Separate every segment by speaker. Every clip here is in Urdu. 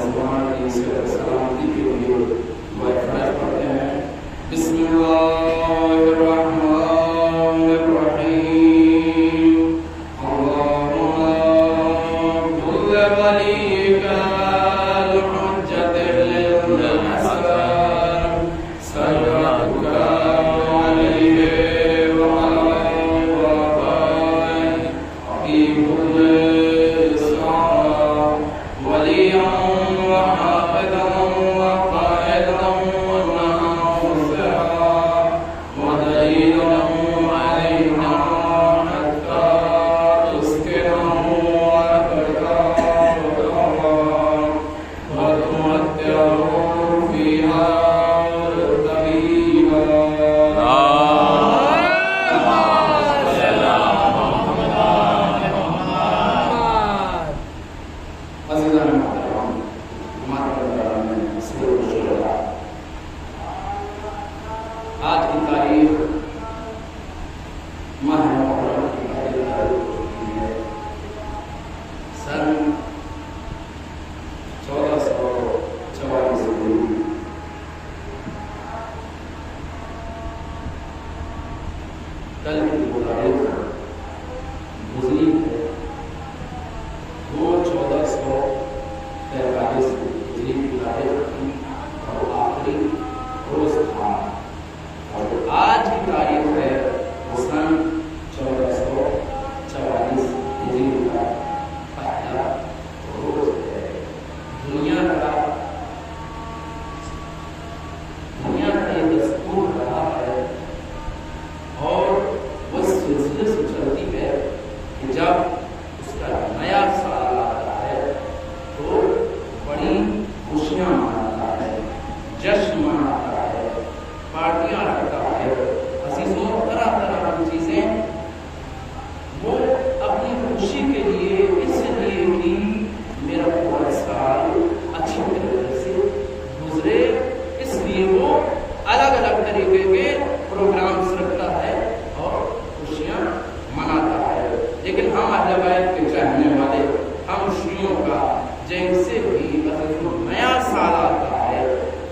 Speaker 1: مسلمان کی سلامتی کے لیے وقت پڑھتے ہیں۔ بسم اللہ الرحمن الرحیم۔ اللہم کل ولیک الحجت للحسن صلواتک علیہ وعلی آبائہ فی کل ساعۃ ولیٰ وحافظا وقائدا وناصرا ودلیلا علینا حتی تسکنہ وتمتعہ فیہا طویلا۔ عزیزان محترم، آج کی تاریخ ماہ محرم کی پہلی تاریخ ہے، سن 1444 ہجری۔ کل کی وہ تاریخ گزری ہے، وہ 1443 ہجری کی تاریخ تھی اور آخری روز تھا، اور آج کی تاریخ ہے وہ سن 1444 ہجری کا پہلا روز ہے۔ دنیا کا یہ دستور رہا ہے اور وہ اس سلسلے سے چلتی ہے کہ جب اس کا نیا سال آتا ہے تو بڑی خوشیاں مناتا ہے، جشن مناتا ہے، پارٹیاں رکھتا ہے، عزیزوں طرح طرح کی چیزیں وہ اپنی خوشی کے لیے اس لیے کہ میرا پورا سال اچھی طریقے سے گزرے، اس لیے وہ الگ الگ طریقے کے پروگرامز رکھتا ہے اور خوشیاں مناتا ہے۔ لیکن ہم اہل بیت کے چاہنے والے، ہم شیعوں کا جیسے بھی نیا سال آتا ہے،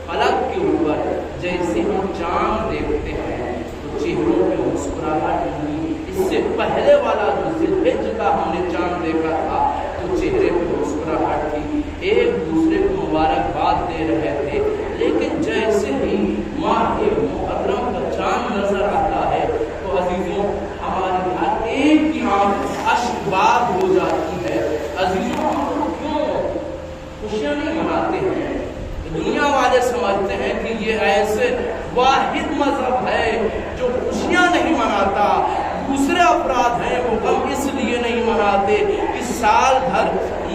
Speaker 1: فلک کے اوپر جیسے ہم چاند دیکھتے ہیں تو چہروں پہ مسکراہٹ نہیں۔ اس سے پہلے والا جو ذی الحجہ کا ہم نے چاند دیکھا تھا تو چہرے پہ مسکراہٹ تھی، ایک دوسرے کو مبارکباد دے رہے تھے۔ لیکن جیسے ہی ماہ محرم کا چاند نظر آتا ہے تو عزیزوں ہماری ہر ایک کی آنکھ اشکبار ہو جاتی ہے۔ عزیزوں ہم لوگ کیوں خوشیاں نہیں مناتے ہیں؟ دنیا والے سمجھتے ہیں کہ یہ ایسے واحد مذہب ہے جو خوشیاں نہیں مناتا، دوسرے افراد ہیں وہ غم اس لیے نہیں مناتے کہ سال بھر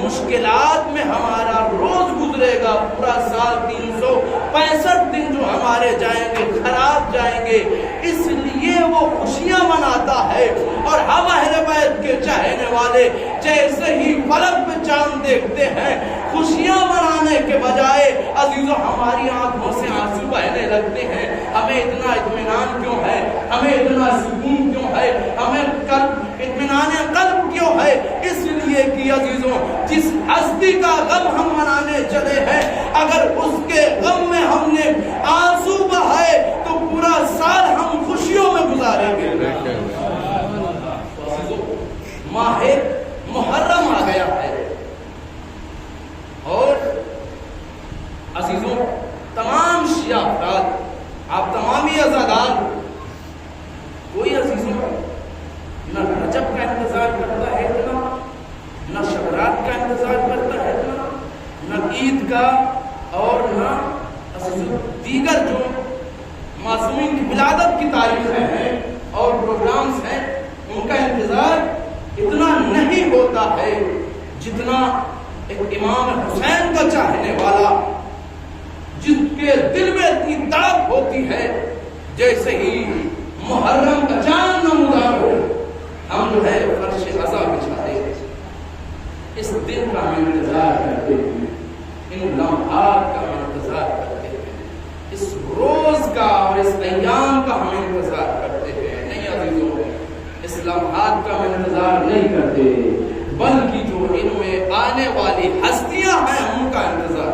Speaker 1: مشکلات میں ہمارا روز گزرے گا، پورا سال 365 دن جو ہمارے جائیں گے خراب جائیں گے، اس لیے وہ خوشیاں مناتا ہے۔ اور ہم اہل بیت کے چاہنے والے جیسے ہی فلک پہ چاند دیکھتے ہیں، خوشیاں منانے کے بجائے عزیزوں ہماری آنکھوں سے آنسو بہنے لگتے ہیں۔ ہمیں اتنا اطمینان کیوں ہے؟ ہمیں اتنا سکون کیوں ہے؟ ہمیں اطمینان قلب کیوں ہے؟ اس لیے کہ عزیزوں جس ہستی کا غم ہم منانے چلے ہیں، اگر اس کے غم میں ہم نے آنسو بہائے تو پورا سال ہم خوشیوں میں گزاریں گے۔ ماہ محرم آ گیا ہے اور عزیزوں تمام شیعہ افراد، آپ تمامی عزادار، کوئی عزیزوں نہ رجب کا انتظار کرتا ہے اتنا، نہ شب رات کا انتظار کرتا ہے اتنا، نہ عید کا، اور نہ عزیزوں دیگر جو معصومین کی ولادت کی تاریخیں ہیں اور پروگرامز ہیں ان کا انتظار اتنا نہیں ہوتا ہے جتنا ایک امام حسین کا چاہنے والا، جس کے دل میں اتنی تڑپ ہوتی ہے جیسے ہی محرم کا چاند نمودار ہو ہم جو ہے فرش عزا بچھا دیں۔ اس دن کا ہم انتظار کرتے ہیں، ان لمحات کا ہم انتظار کرتے ہیں، اس روز کا اور اس ایام کا ہم انتظار کرتے ہیں۔ نہیں عزیزوں، اس لمحات کا ہم انتظار نہیں کرتے، بلکہ جو ان میں آنے والی ہستیاں ہیں ان کا انتظار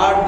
Speaker 1: 8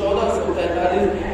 Speaker 1: 1443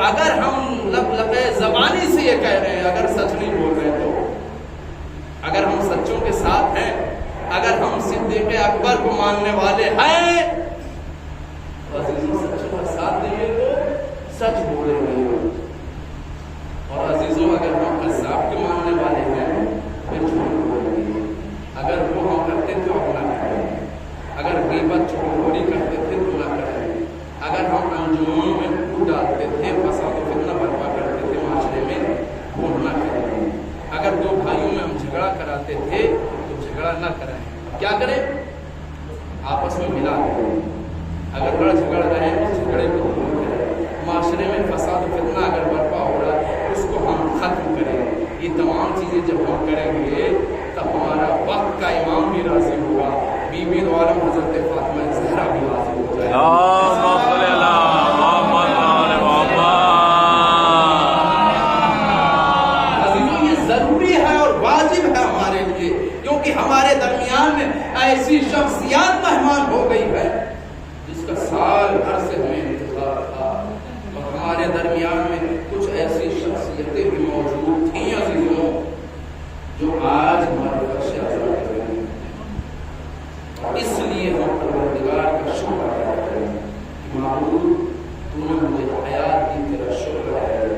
Speaker 1: اگر ہم لبے زبانی سے یہ کہہ رہے ہیں، اگر سچ نہیں بول رہے تو، اگر ہم سچوں کے ساتھ ہیں، اگر ہم صدیق اکبر کو ماننے والے ہیں تو عزیزوں سچوں کا ساتھ دیں گے تو سچ بولیں گے، اور عزیزوں اگر ہم قذاب کے ماننے والے ہیں پھر جھوٹ بولیں گے۔ اگر وہ ہم کرتے تو ہم نہ کریں، اگر غیبت چغلی کرتے تھے تو نہ کریں، اگر ہم انجمنوں میں پھوٹ ڈالتے تھے، فساد و فتنہ برپا کرتے تھے معاشرے میں، وہ نہ کریں، اگر دو بھائیوں میں ہم جھگڑا کراتے تھے تو جھگڑا نہ کریں، کیا کریں؟ آپس میں ملا کریں، اگر لڑ جھگڑ رہے ہیں تو جھگڑے کو دور کریں، معاشرے میں فساد و فتنہ اگر برپا ہو رہا ہے اس کو ہم ختم کریں۔ یہ تمام چیزیں جب ہم کریں گے تب ہمارا وقت کا امام بھی راضی ہوگا، بی بی دو عالم حضرت فاطمہ زہرا بھی راضی ہو جائے عزیزوں یہ ضروری ہے اور واجب ہے ہمارے لیے، کیونکہ ہمارے درمیان میں ایسی شخصیات مہمان ہو گئی ہے جس کا سال بھر سے ہمیں انتظار تھا، اور ہمارے درمیان میں کچھ ایسی شخصیتیں بھی موجود تھیں عزیزوں جو آج ہمارے فرش اعظم کر رہے ہیں، اور اس لیے ہم پروردگار کا شکر ادا کریں کہ معبود تو نے مجھے حیات دی، تیرا شکر ہے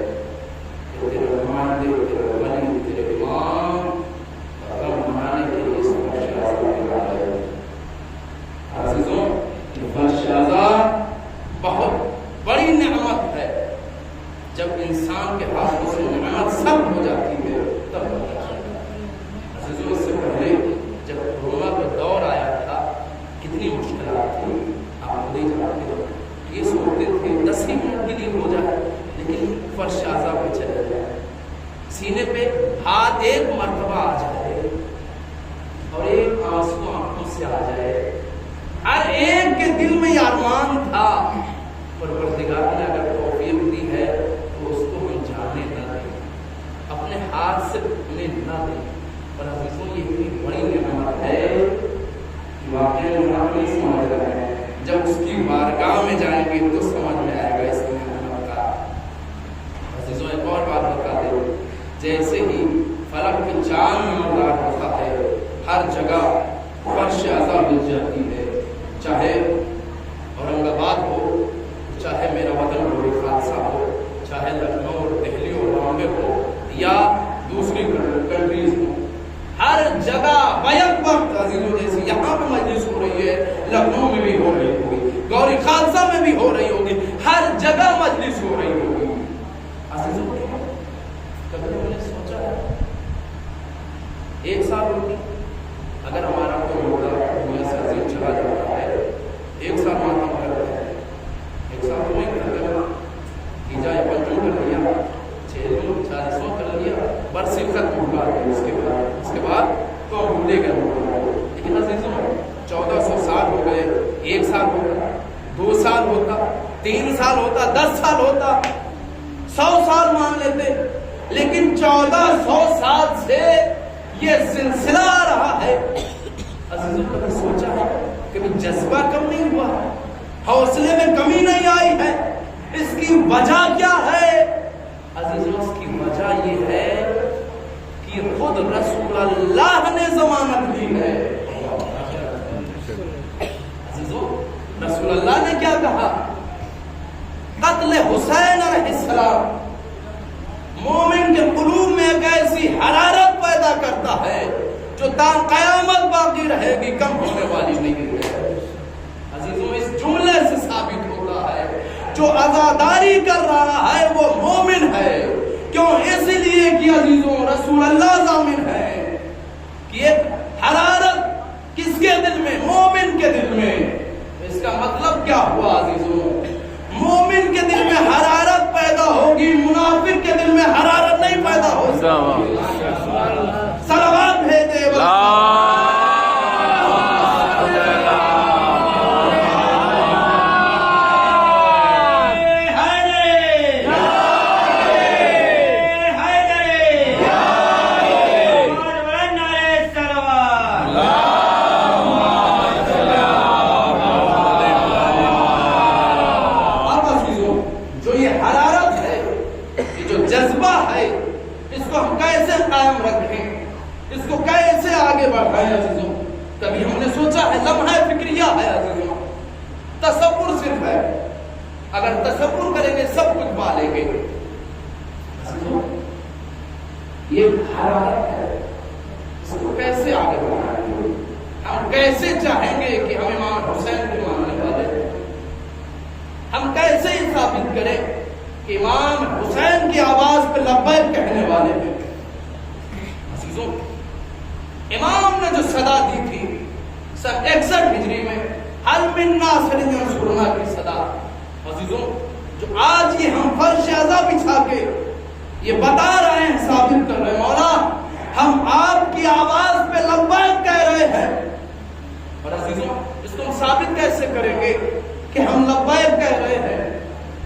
Speaker 1: کہ تیرے رحمان دے، تیرے ولی، تیرے امام اور غم منانے کے لیے اس فرش اعظم کے بعد ہے۔ عزیزوں یہ فرش اعظم بہت بڑی نعمت ہے، جب انسان کے ہاتھوں سے نعمت سب ہو جاتی ہے تب ہوتا ہے۔ عزیزوں اس سے پہلے جب کورونا کا دور آیا تھا کتنی مشکلات تھی، آپ خود ہی جانتے ہو، یہ سوچتے تھے 10 ہی منٹ کے لیے ہو جائے لیکن فرش اعظم پہ چلے جائے، سینے پہ ہاتھ ایک مرتبہ آ جائے اور ایک آنسو آنکھوں سے آ جائے، ہر ایک کے دل میں یہ ارمان تھا پروردگار نے اگر توفیق دی ہے تو اس کو ہم جانے نہ دیں، اپنے ہاتھ سے انہیں نہ دیں۔ پر عزیزوں یہ بھی بڑی نعمت ہے کہ واقعی ہم نہیں سمجھ رہے ہیں، جب اس کی بارگاہ میں جائیں گے تو سمجھ میں آئے گا اس نعمت کا۔ عزیزوں ایک اور بات بتا دیں، جیسے ہی فلک کے چاند میں مدار ہوتا ہے ہر جگہ فرش اعظم مل جاتی ہے، چاہے اورنگ آباد ہو، چاہے میرا وطن کوئی حادثہ ہو، چاہے لکھنؤ اور دہلی اور بامبے ہو یا دوسری کنٹریز ہو، ہر جگہ بیک وقت عزیزوں جیسے یہاں پہ مجلس ہو رہی ہے لکھنؤ میں بھی ہو رہی ہوگی، گوری خالصہ میں بھی ہو رہی ہوگی، ہر جگہ مجلس ہو رہی ہوگی۔ عزیزوں کبھی ہم نے سوچا ہے ایک سال ہوگی اگر ہمارا کوئی مردہ دنیا سے عزیز چلا جاتا ہے، ایک سال ماتم کرتے ہیں، ایک سال تو نہیں کرتے ہیں، تیجا یا پنجوں کر لیا، 6 40 کر لیا، برسی ختم ہوگا، اس کے بعد تو ہم بھولے گئے۔ لیکن عزیزوں 1400 سال ہو گئے، 1 سال ہوتا، 2 سال ہوتا، 3 سال ہوتا، 10 سال ہوتا، 100 سال مان لیتے، لیکن 1400 سال سے یہ سلسلہ آ رہا ہے۔ عزیزوں کبھی سوچا ہے کبھی جذبہ کم نہیں ہوا، حوصلے میں کمی نہیں آئی ہے؟ اس کی وجہ کیا ہے عزیزوں؟ اس کی وجہ یہ ہے کہ خود رسول اللہ نے ضمانت دی ہے۔ عزیزوں رسول اللہ نے کیا کہا؟ قتل حسین علیہ السلام مومن کے قلوب میں ایک ایسی حرارت پیدا کرتا ہے جو تا قیامت باقی رہے گی، کم ہونے والی نہیں ہے۔ عزیزوں اس جملے سے ثابت ہوتا ہے جو عزاداری کر رہا ہے وہ مومن ہے۔ کیوں؟ اس لیے کہ عزیزوں رسول اللہ ضامن ہے کہ ایک حرارت کس کے دل میں؟ مومن کے دل میں۔ اس کا مطلب کیا ہوا عزیزوں؟ مومن کے دل میں حرارت پیدا ہوگی، منافق کے دل میں حرارت نہیں پیدا ہوگی۔ صلوات بھیجے جو یہ حرارت ہے عزیزوں؟ کبھی ہم نے سوچا ہے؟ لمحہ فکریہ ہے عزیزوں، تصور صرف ہے، اگر تصور کریں گے سب کچھ پا لیں گے عزیزوں۔ یہ حرارت ہے، اس کو کیسے آگے بڑھائیں گے؟ ہم کیسے چاہیں گے کہ ہم امام حسین کے ماننے والے ہیں؟ ہم کیسے یہ ثابت کریں کہ امام حسین کی آواز پہ لبیک کہنے والے ہیں؟ عزیزوں، امام نے جو صدا دی تھی سن 61 ہجری میں، حل من ناصر ینصرنا کی صدا، عزیزوں جو آج یہ ہم فرش ازا بچھا کے یہ بتا رہے ہیں، ثابت کر رہے ہیں مولا ہم آپ کی آواز پہ لبیک کہہ رہے ہیں۔ اور عزیزوں اس کو ہم ثابت کیسے کریں گے کہ ہم لبیک کہہ رہے ہیں؟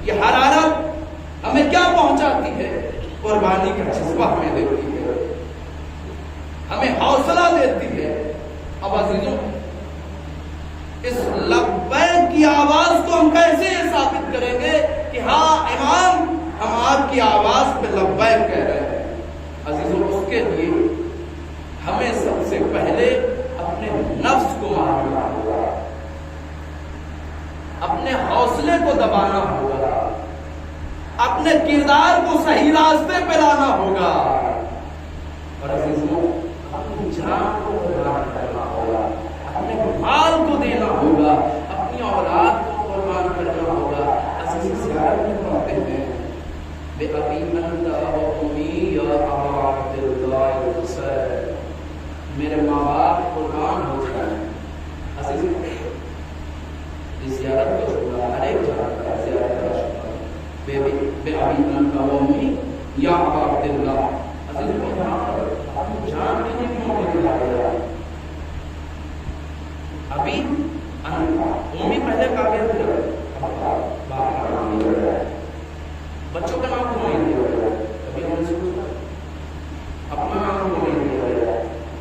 Speaker 1: یہ حرارت ہمیں کیا پہنچاتی ہے؟ قربانی کا جذبہ ہمیں دیتی ہے، ہمیں حوصلہ دیتی ہے۔ اب عزیزوں اس لبیک کی آواز کو ہم کیسے ثابت کریں گے کہ ہاں امام ہم آپ کی آواز پہ لبیک کہہ رہے ہیں؟ عزیزوں اس کے لیے ہمیں سب سے پہلے اپنے نفس کو مارنا ہوگا، اپنے حوصلے کو دبانا ہوگا، اپنے کردار کو صحیح راستے پہ لانا ہوگا، اور عزیزوں اپنی جان کو قربان کرنا ہوگا، اپنے مال کو دینا ہوگا، اپنی اولاد کو قربان کرنا ہوگا۔ عزیز زیارت میں پڑھتے ہیں بے ابی انت و امی یا ابا عبداللہ الحسین، میرے ماں باپ قربان ہو جائیں۔ عزیز زیارت کا شکر ہر ایک جانتا ہے، زیارت کا شکر بے ابی انت و امی یا ابا عبداللہ۔ عزیز کو یہاں پر اپنی جان کے لیے کیوں نہیں دیا؟ ابھی امی پہلے کہا گیا تھا، باپ کا نام نہیں لیا، بچوں کا نام کیوں نہیں دیا؟ کبھی ہم نے سوچا اپنا نام کیوں نہیں دیا؟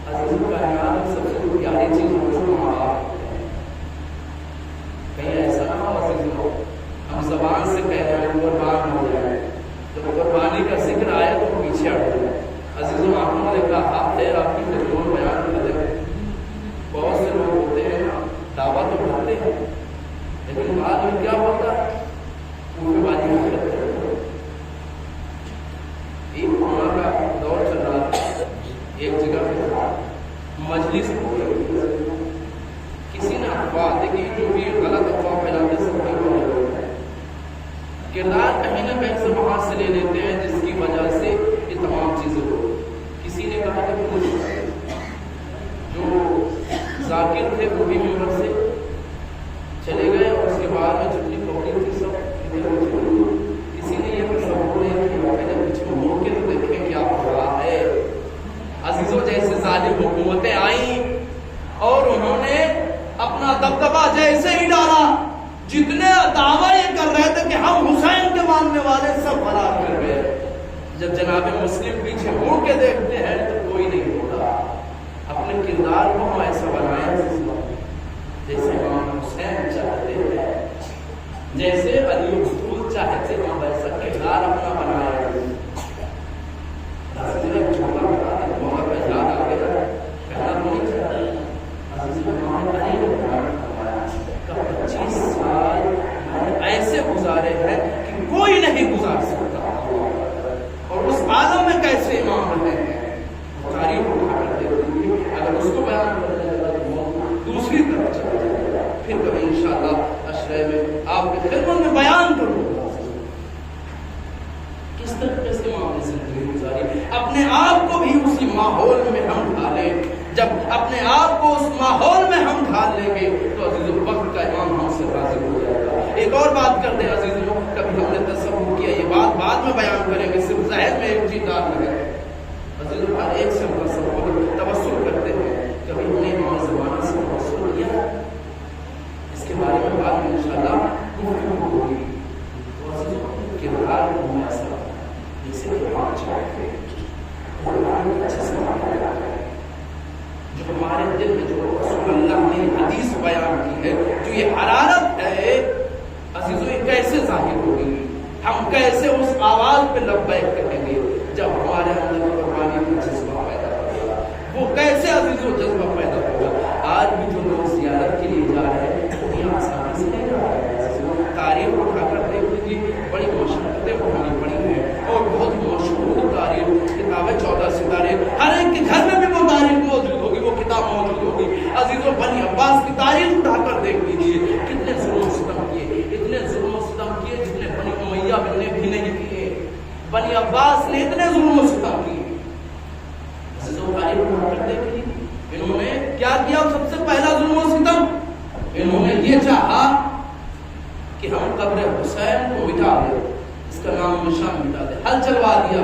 Speaker 1: عزیز کا خیال سب سے پیاری چیز ماں باپ ہے۔ کہیں ایسا نہ ہو عزیز ہو ہم زبان سے کہہ رہے ہیں قربان ہو جائے، تو قربانی کا ذکر آئے تو پیچھے ہٹ جائے۔ عزیزوں آپ نے کہا خیر آپ کی تجربہ بیان کر دیں، بہت سے لوگ ہوتے ہیں دعویٰ تو کرتے ہیں لیکن بعد میں کیا ہوتا ہے ان کے بازی نہیں کرتے۔ ایک کورونا کا دور چل رہا تھا، ایک جگہ پہ مجلس ہو گئی، کسی نے افواہ دیکھی جو بھی غلط افواہ پھیلاتے سب کو کردار کہیں نہ کہیں سے وہاں سے لے لیتے ہیں جس کی وجہ سے یہ تمام چیزیں ہو۔ کسی نے کہا کہ جو ذاکر تھے وہ بھی ممبر سے چلے گئے اور اس کے بعد میں چھٹی پکڑی تھی سب ادھر ادھر۔ کسی نے یہ تصور نہیں کیا پہلے پیچھے مڑ کے تو دیکھیں کیا ہو رہا ہے۔ عزیزوں جیسے ظالم حکومتیں آئیں اور انہوں نے اپنا دبدبہ جیسے ہی ڈالا، جتنے دعویٰ یہ کر رہے تھے کہ ہم حسین کے ماننے والے سب فرار کر گئے۔ جب جناب مسلم پیچھے مڑ کے دیکھتے ہیں تو کوئی نہیں ہوتا۔ اپنے کردار کو ہم ایسا بنائیں جیسے امام حسین چاہتے ہیں، جیسے علی بطول چاہتے ہیں، ہم ایسا کردار اپنا بنائیں۔ ایسے گزارے ہیں کہ کوئی نہیں گزار سکتا، اور اس عالم میں کیسے امام رہے ہیں تاریخ اٹھا کر دیکھیں گے۔ اگر اس کو بیان کرنے لگا تو دوسری طرف چلا جائے گا، پھر کبھی انشاءاللہ عشرے میں آپ کے خدمت میں بیان کروں گا کس طرح سے امام نے زندگی گزاری۔ اپنے آپ کو بھی اسی ماحول میں ہم ڈھالیں، جب اپنے آپ کو اس ماحول میں ہم ڈھال لیں گے تو عزیزوں وقت کا امام ہم سے راضی ہو جائے گا۔ ایک اور بات کر دیں عزیزوں، کبھی ہم نے تصور کیا، یہ بات بعد میں بیان کریں گے، صرف ذہن میں ایک چیز ڈال لگے عزیزوں، ہر ایک سے توسل کرتے ہیں، کبھی ہم نے امام زمانہ سے توسل کیا؟ اس کے بارے میں بعد میں انشاءاللہ گفتگو ہوگی۔ تو عزیزوں کردار کو ہم ایسا جیسے کہ امام چاہتے ہیں، قرآن اچھے سے جو ہمارے دل میں جو رسول اللہ نے حدیث بیان کی ہے، جو یہ حرارت ہے عزیزوں یہ کیسے ظاہر ہوگی؟ ہم کیسے اس آواز پہ لبیک کہیں گے جب ہمارے اندر قربانی کا جذبہ پیدا ہوگا؟ وہ کیسے عزیز و جذبہ پیدا ہوگا؟ آج بھی جو لوگ زیارت کے لیے جا رہے ہیں وہ یہاں آسانی سے نہیں جا رہے ہیں. تاریخ اٹھا کر دیکھ لیجیے، بڑی مشقتیں اٹھانی پڑی ہیں اور بہت مشہور تاریخ کتابیں 14 ستارے، ہر ایک کے گھر میں بھی وہ تاریخ موجود ہوگی، وہ کتاب موجود ہوگی. عزیزوں بنی عباس کی تاریخ اٹھا کر دیکھ لیجیے، کتنے ظلم و ستم کیے، اتنے ظلم و ستم کیے جتنے بنی امیہ نے بھی نہیں کیے. بنی عباس نے اتنے ظلم و ستم کیے. عزیزوں تاریخ اٹھا کر دیکھ لیجیے، انہوں نے کیا کیا؟ سب سے پہلا ظلم و ستم انہوں نے یہ چاہا کہ ہم قبر حسین کو مٹا دیں، اس کا نام نشان مٹا دیں، حل چلوا دیا.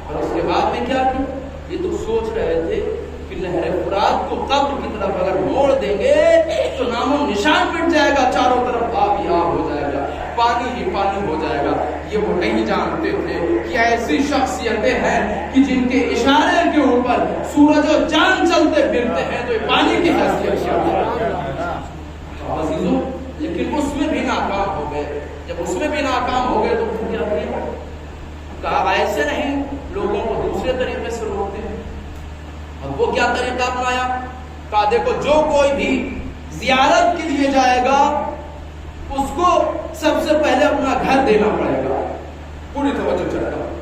Speaker 1: اور اس کے بعد میں کیا کیا؟ یہ تو سوچ رہے تھے کہ نہر فرات کو قبر کی طرف اگر موڑ دیں گے تو نام و نشان مٹ جائے گا، چاروں طرف آب ہی آب ہو جائے گا، پانی ہی پانی ہو جائے گا. یہ وہ نہیں جانتے تھے کہ ایسی شخصیتیں ہیں کہ جن کے اشارے کے اوپر سورج و چاند چلتے پھرتے ہیں تو یہ پانی کی حیثیت عزیزوں. لیکن اس میں بھی ناکام ہو گئے. جب اس میں بھی ناکام ہو گئے تو پھر کیا کیا؟ کہا ایسے نہیں، لوگوں کو دوسرے طریقے سے روکتے ہیں. اور وہ کیا طریقہ اپنایا؟ کہا دیکھو جو کوئی بھی زیارت کے لیے جائے گا اس کو سب سے پہلے اپنا گھر دینا پڑے گا. پوری توجہ چاہتا ہوں.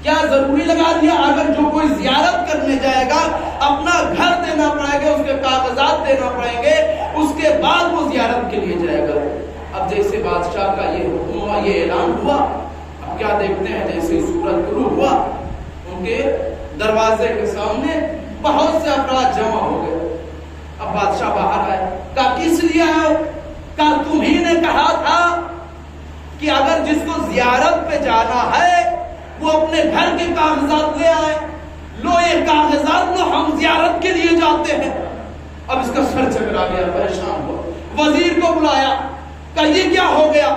Speaker 1: کیا ضروری لگا دیا؟ اگر جو کوئی زیارت کرنے جائے گا اپنا گھر دینا پڑے گا، اس کے کاغذات دینا پڑیں گے، اس کے بعد وہ زیارت کے لیے جائے گا. اب جیسے بادشاہ کا یہ حکم ہوا، یہ اعلان ہوا، اب کیا دیکھتے ہیں جیسے سورج طلوع ہوا ان کے دروازے کے سامنے بہت سے افراد جمع ہو گئے. اب بادشاہ باہر آئے. کہا کس لیے آئے؟ کہا تمہیں نے کہا تھا کہ اگر جس کو زیارت پہ جانا ہے وہ اپنے گھر کے کاغذات لے آئے. لو یہ کاغذات لو، ہم زیارت کے لیے جاتے ہیں. اب اس کا سر چکرا گیا، پریشان ہوا، وزیر کو بلایا. کہ یہ کیا ہو گیا؟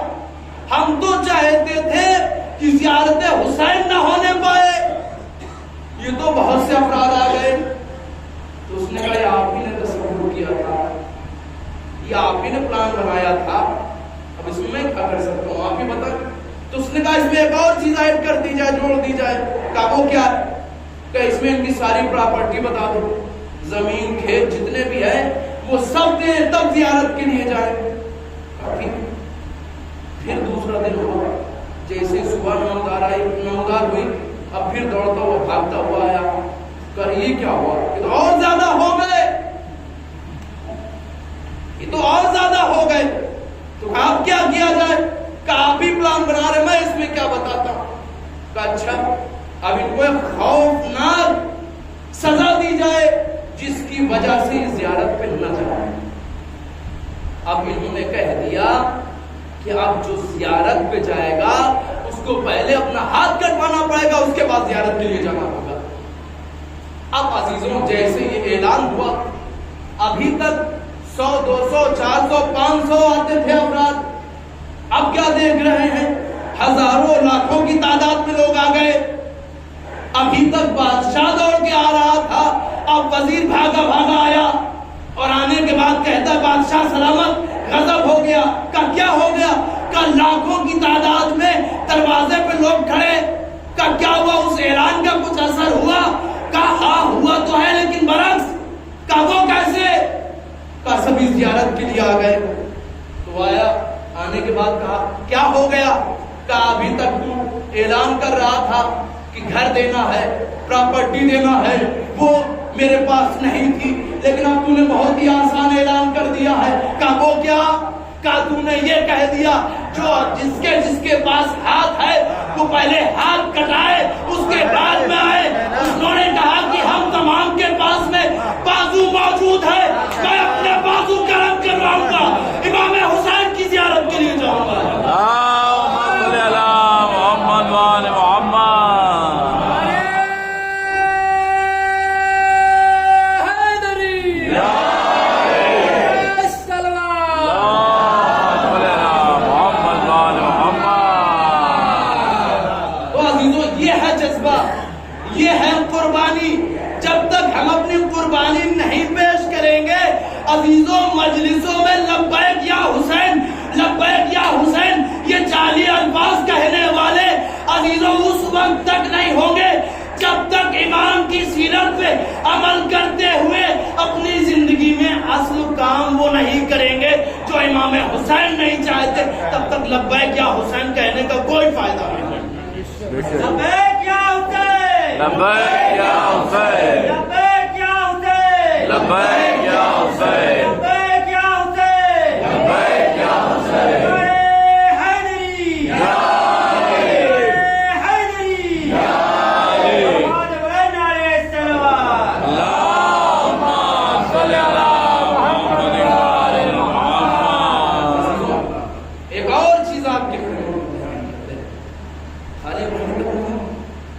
Speaker 1: ہم تو چاہتے تھے کہ زیارت حسین نہ ہونے پائے، یہ تو بہت سے افراد آ گئے. تو اس نے کہا یہ آپ ہی نے تصور کیا تھا، یہ آپ ہی نے پلان بنایا تھا، اب اس میں کیا کر سکتا ہوں، آپ ہی بتائیں. تو اس نے کہا اس میں ایک اور چیز ایڈ کر دی جائے، جوڑ دی جائے. کہا وہ کیا ہے؟ کہ اس میں ان کی ساری پراپرٹی بتا دو، زمین کھیت جتنے بھی ہیں وہ سب دیں، تب زیارت کے لیے جائیں. پھر دوسرا دن ہوا، جیسے صبح نمودار ہوئی، اب پھر دوڑتا ہوا بھاگتا ہوا آیا. کہا یہ کیا ہوا؟ یہ تو اور زیادہ ہو گئے، یہ تو اور زیادہ ہو گئے. تو اب کیا کیا جائے؟ کہ آپ بھی پلان بنا رہے، میں اس میں کیا بتاتا ہوں. کہ اچھا اب ان کو خوفناک سزا دی جائے جس کی وجہ سے زیارت پہ نہ جائے. اب انہوں نے کہہ دیا کہ اب جو زیارت پہ جائے گا اس کو پہلے اپنا ہاتھ کٹوانا پڑے گا، اس کے بعد زیارت کے لیے جانا ہوگا. اب عزیزوں جیسے یہ اعلان ہوا، ابھی تک 100 200 400 500 آتے تھے افراد. اب کیا دیکھ رہے ہیں؟ ہزاروں لاکھوں کی تعداد میں لوگ آ گئے. ابھی تک بادشاہ دوڑ کے آ رہا تھا، اب وزیر بھاگا بھاگا آیا اور آنے کے بعد کہتا بادشاہ سلامت. غضب ہو گیا. کیا ہو گیا؟ لاکھوں کی تعداد میں دروازے پہ لوگ کھڑے. کیا ہوا؟ اس اعلان کا کچھ اثر ہوا؟ ہاں ہوا تو ہے، لیکن برعکس. وہ کیسے؟ سبھی زیارت کے لیے آ گئے. تو آیا، آنے کے بعد کہا کیا ہو گیا؟ ابھی تک تو اعلان کر رہا تھا کہ گھر دینا ہے، پراپرٹی دینا ہے، وہ میرے پاس نہیں تھی، لیکن اب تو نے بہت ہی آسان اعلان کر دیا ہے. وہ کیا؟ تو نے یہ کہہ دیا جو جس کے پاس ہاتھ ہے وہ پہلے ہاتھ کٹائے، اس کے بعد میں آئے. انہوں نے کہا کہ ہم تمام کے پاس میں بازو موجود ہے، میں اپنے بازو کرم کرواؤں گا، امام حسین کی زیارت کے لیے جاؤں گا. یہ ہے قربانی. جب تک ہم اپنی قربانی نہیں پیش کریں گے عزیزوں، مجلسوں میں لبیک یا حسین، لبیک یا حسین یہ جعلی الفاظ کہنے والے عزیزوں اس وقت تک نہیں ہوں گے جب تک امام کی سیرت
Speaker 2: حسین نہیں چاہتے تب تک لبیک یا حسین کہنے کا کوئی فائدہ نہیں. لبیک یا حسین،
Speaker 3: لبیک یا حسین،
Speaker 2: لبیک یا حسین،
Speaker 3: لبیک یا حسین،
Speaker 2: لبیک یا حسین،
Speaker 3: لبیک یا حسین.
Speaker 2: حیدری
Speaker 3: یا علی،
Speaker 2: حیدری
Speaker 3: یا علی.
Speaker 2: نعرہ الصلوات.
Speaker 3: اللہم صلی علی محمد وآل محمد.
Speaker 1: ایک اور چیز آپ کے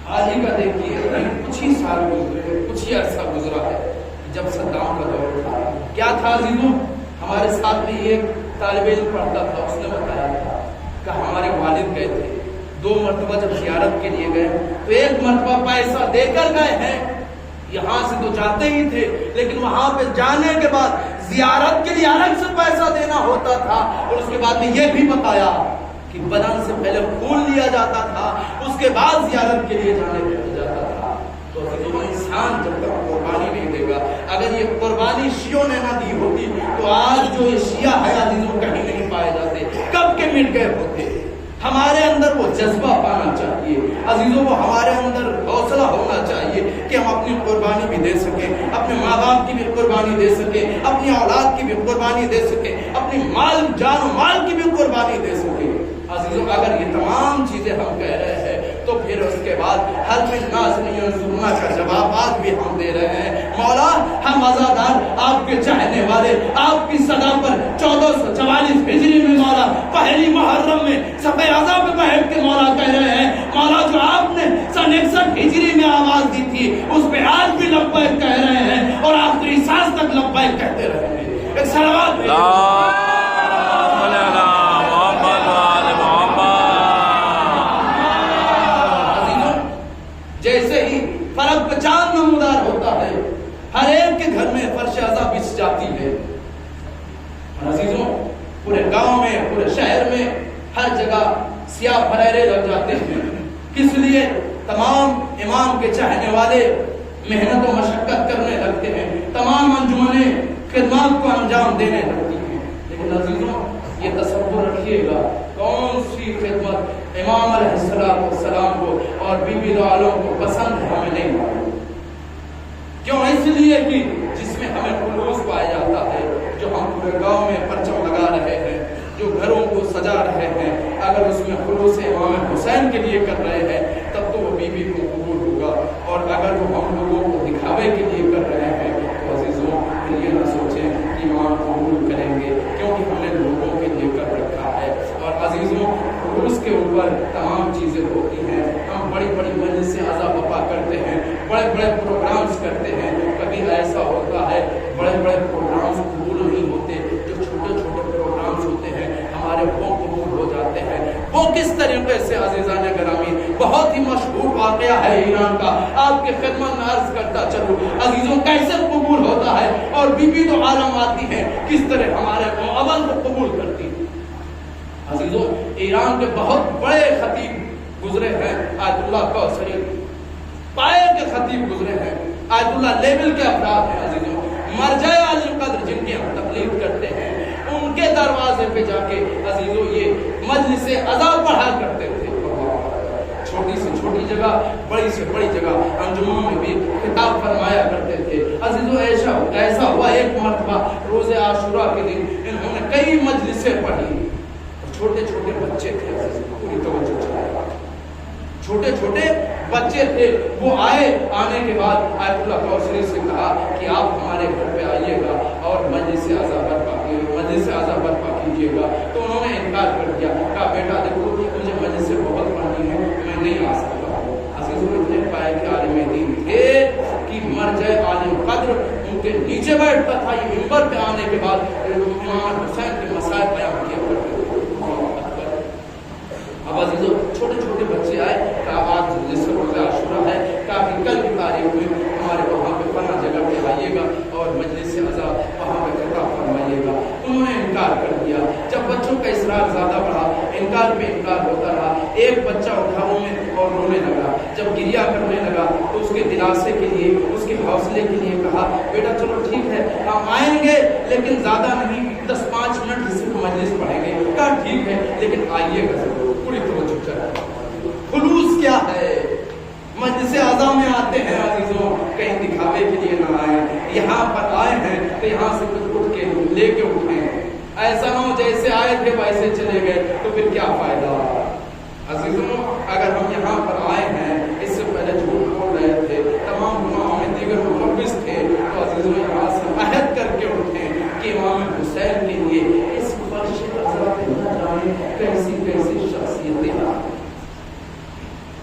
Speaker 1: حال ہی کا دیکھیے، کچھ ہی سال گزرے، کچھ ہی عرصہ گزرا ہے جب صدام کا دور تھا. کیا تھا عزیزوں؟ ہمارے ساتھ بھی ایک طالب علم پڑھتا تھا، اس نے بتایا تھا کہ ہمارے والد گئے تھے 2 مرتبہ جب زیارت کے لیے گئے تو ایک مرتبہ پیسہ دے کر گئے ہیں. یہاں سے تو جاتے ہی تھے لیکن وہاں پہ جانے کے بعد زیارت کے لیے الگ سے پیسہ دینا ہوتا تھا. اور اس کے بعد میں یہ بھی بتایا کہ بدن سے پہلے خون لیا جاتا تھا، اس کے بعد زیارت کے لیے جانے پہ جاتا تھا. تو عزیزوں، انسان جب تک قربانی نہیں دے گا، اگر یہ قربانی شیعوں نے نہ دی ہوتی تو آج جو یہ شیعہ ہے عزیزوں کہیں نہیں پائے جاتے، کب کے مٹ گئے ہوتے. ہمارے اندر وہ جذبہ پانا چاہیے عزیزوں، وہ ہمارے اندر حوصلہ ہونا چاہیے کہ ہم اپنی قربانی بھی دے سکیں، اپنے ماں باپ کی بھی قربانی دے سکیں، اپنی اولاد کی بھی قربانی دے سکیں، اپنی مال جان و مال کی بھی قربانی دے سکیں. عزیزوں، اگر یہ تمام چیزیں ہم کہہ رہے ہیں تو پھر اس کے بعد حل من الناس ینصرون کا جواب آج بھی ہم دے رہے ہیں. مولا، ہم عزادار آپ کے چاہنے والے، آپ کی صدا پر 1444 ہجری میں مولا پہلی محرم میں صفحہ اعظم پہ بیٹھ کے مولا کہہ رہے ہیں، مولا جو آپ نے سن 61 ہجری میں آواز دی تھی اس پہ آج بھی لبیک کہہ رہے ہیں اور آخری سانس تک لبیک کہتے رہے ہیں. ایک صلوات
Speaker 3: اللہم صلی علی محمد وآل محمد.
Speaker 1: جیسے ہی فرق کا چاند نمودار ہوتا ہے، ہر ایک کے گھر میں فرش عزا بچ جاتی ہے. عزیزوں، پورے گاؤں میں، پورے شہر میں ہر جگہ سیاہ پھریرے لگ جاتے ہیں. کس لیے؟ تمام امام کے چاہنے والے محنت و مشقت کرنے لگتے ہیں، تمام انجمنیں خدمات کو انجام دینے لگتی ہیں. لیکن عزیزوں، یہ تصور رکھیے گا، کون سی خدمت امام علیہ السلام کو اور بی بی دو عالم کو پسند ہے ہمیں نہیں معلوم. کیوں؟ اس لیے کہ جس میں ہمیں خلوص پایا جاتا ہے. جو ہم پورے گاؤں میں پرچم لگا رہے ہیں، جو گھروں کو سجا رہے ہیں، اگر اس میں خلوص امام حسین کے لیے کر رہے ہیں تب تو وہ بی بی کو قبول ہوگا. اور اگر وہ ہم لوگوں کو دکھاوے کے لیے کر رہے ہیں تو عزیزوں پھر یہ نہ سوچیں کہ امام قبول کریں گے، کیونکہ ہم نے لوگوں کے لیے کر رکھا ہے. اور عزیزوں، خلوص کے اوپر تمام چیزیں ہوتی ہیں. ہم بڑی بڑی مجلسیں عزا بپا کرتے ہیں، بڑے بڑے پروگرامز کرتے ہیں. کبھی ایسا ہوتا ہے بڑے بڑے پروگرامز قبول نہیں ہوتے، جو چھوٹے چھوٹے پروگرامز ہوتے ہیں ہمارے وہ قبول ہو جاتے ہیں. وہ کس طریقے سے عزیزان گرامی، بہت ہی مشہور واقعہ ہے ایران کا، آپ کے خدمت میں عرض کرتا چلوں. عزیزوں، کیسے قبول ہوتا ہے اور بی بی دو عالم آتی ہیں کس طرح ہمارے عمل کو قبول کرتی ہیں. عزیزوں، ایران کے بہت بڑے خطیب گزرے ہیں، آیت اللہ کوثری پائے کے خطیب گزرے ہیں، آیت اللہ لیول کے افراد ہیں. عزیزوں، مرجع علی القدر جن کی ہم تقلید کرتے ہیں، ان کے دروازے پہ جا کے عزیزوں یہ مجلس عزا پڑھا کرتے تھے. چھوٹی سے چھوٹی جگہ، بڑی سے بڑی جگہ انجموں میں بھی خطاب فرمایا کرتے تھے. عزیزوں، ایسا ہوا ایک مرتبہ روز عاشورہ کے دن انہوں نے کئی مجلسیں پڑھی. چھوٹے چھوٹے بچے تھے، پوری توجہ چلائے، چھوٹے چھوٹے بچے تھے. وہ آنے کے بعد آیت اللہ کوثری سے کہا کہ آپ ہمارے گھر پہ آئیے گا اور مجلس عزا برپا کیجیے گا. تو انہوں نے انکار کر دیا، کہا بیٹا دیکھو مجھے مجلس بہت پڑھنی ہے، میں نہیں آ سکتا ہوں. عزیزوں، اتنے پائے کے عالم دین تھے کہ مرجع عالم قدر ان کے نیچے بیٹھتا تھا. یہ منبر پہ آنے کے بعد امام حسین کے مسائل بیان کیا کرتے تھے. اب عزیزوں، چھوٹے چھوٹے بچے آئے، کہا آج جس روز عاشورہ ہے، کہا کہ کل کی تاریخ میں ہمارے وہاں پہ فلاں جگہ پہ آئیے گا اور مجلس عزا وہاں پہ خطاب فرمائیے گا. انہوں نے انکار کر دیا. جب بچوں کا اصرار زیادہ بڑھا، انکار پہ انکار ہوتا رہا. ایک بچہ اٹھا میں اور رونے لگا. جب گریا کرنے لگا تو اس کے دلاسے کے لیے، اس کے حوصلے کے لیے کہا بیٹا چلو ٹھیک ہے ہم آئیں گے لیکن زیادہ نہیں، 10-5 منٹ مجلس پڑھیں گے. کہا ٹھیک ہے لیکن آئیے گا ضرور, پوری توجہ کریں. خلوص کیا ہے؟ مجلس اعظم میں آتے ہیں عزیزوں, کہیں دکھاوے کے لیے نہ آئے, یہاں پر آئے ہیں تو یہاں سے کچھ اٹھ کے لے کے اٹھیں. ایسا نہ ہو جیسے آئے تھے ویسے چلے گئے تو پھر کیا فائدہ. عزیزوں اگر ہم یہاں پر آئے ہیں, اس سے پہلے جھوٹ بول رہے تھے, تمام گناہوں میں دیگر ملوث تھے, تو عزیزوں یہاں سے عہد کر کے اٹھیں کہ امام حسین کے لیے اس فرش عزا پہ نہ جائیں. کیسی کیسی شخصیتیں